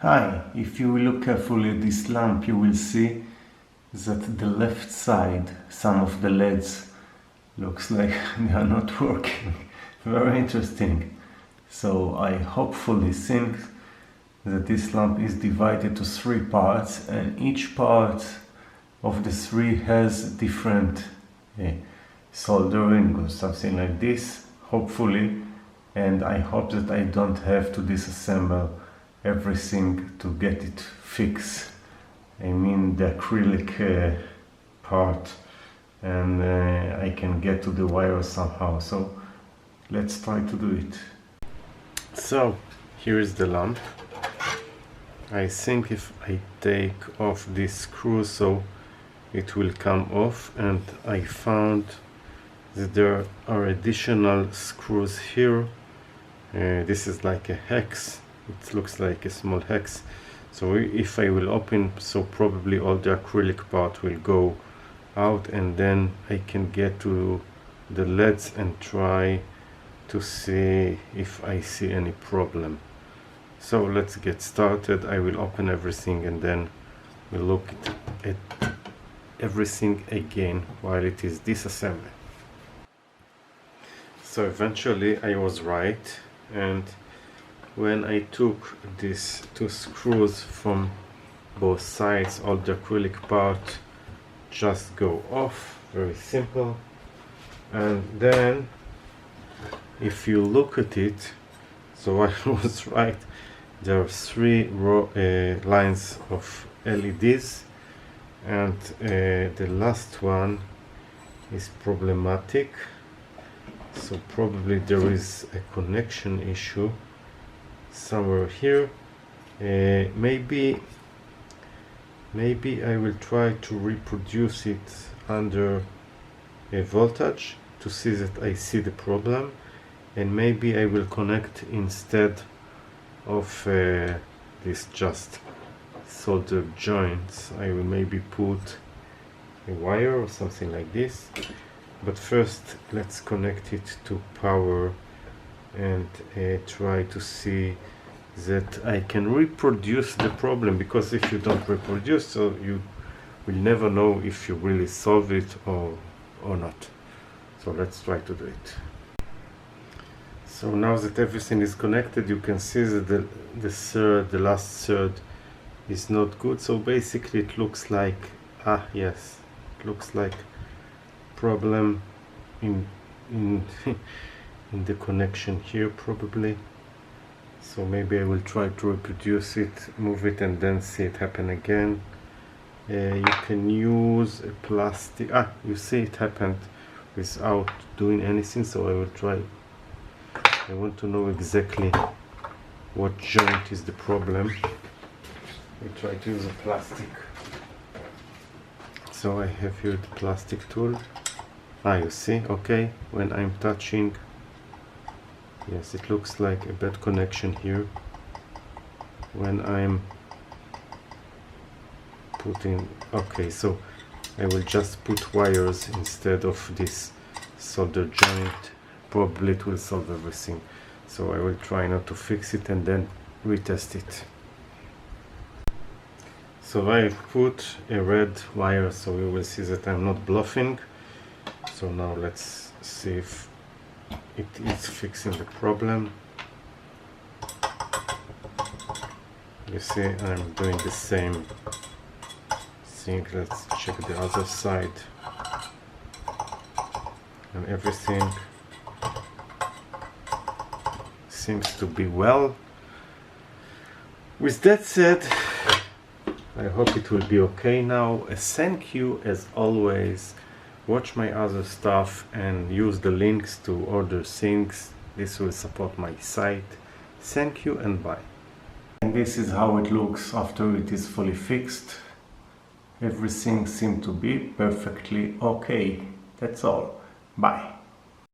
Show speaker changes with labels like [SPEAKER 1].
[SPEAKER 1] Hi, if you look carefully at this lamp, you will see that the left side, some of the LEDs, looks like they are not working. Very interesting. So I hopefully think that this lamp is divided to 3 parts, and each part of the 3 has different soldering or something like this, hopefully. And I hope that I don't have to disassemble everything to get it fixed. I mean the acrylic part, and I can get to the wire somehow. So let's try to do it. So here is the lamp. I think if I take off this screw, so it will come off, and I found that there are additional screws here. This is like a hex. It looks like a small hex. So if I will open, so probably all the acrylic part will go out, and then I can get to the LEDs and try to see if I see any problem. So let's get started. I will open everything and then we'll look at everything again while it is disassembling. So eventually I was right, and when I took these 2 screws from both sides, all the acrylic part just go off. Very simple. And then if you look at it, so I was right, there are 3 lines of LEDs, and the last one is problematic. So probably there is a connection issue somewhere here. Maybe I will try to reproduce it under a voltage to see that I see the problem, and maybe I will connect instead of this just soldered joints. I will maybe put a wire or something like this. But first let's connect it to power and try to see that I can reproduce the problem, because if you don't reproduce, so you will never know if you really solve it or not. So let's try to do it. So now that everything is connected, you can see that the last third is not good. So basically it looks like, yes, it looks like problem in in the connection here probably. So maybe I will try to reproduce it, move it, and then see it happen again. You can use a plastic. You see it happened without doing anything. So I will try. I want to know exactly what joint is the problem. I try to use a plastic. So I have here the plastic tool. You see, okay, when I'm touching, yes, it looks like a bad connection here. When I'm putting, okay, so I will just put wires instead of this solder joint. Probably it will solve everything. So I will try not to fix it and then retest it. So I put a red wire, so you will see that I'm not bluffing. So now let's see if it is fixing the problem. You see I'm doing the same thing. Let's check the other side, and everything seems to be well. With that said, I hope it will be okay now. Thank you as always. Watch my other stuff and use the links to order things. This will support my site. Thank you and bye. And this is how it looks after it is fully fixed. Everything seemed to be perfectly okay. That's all. Bye.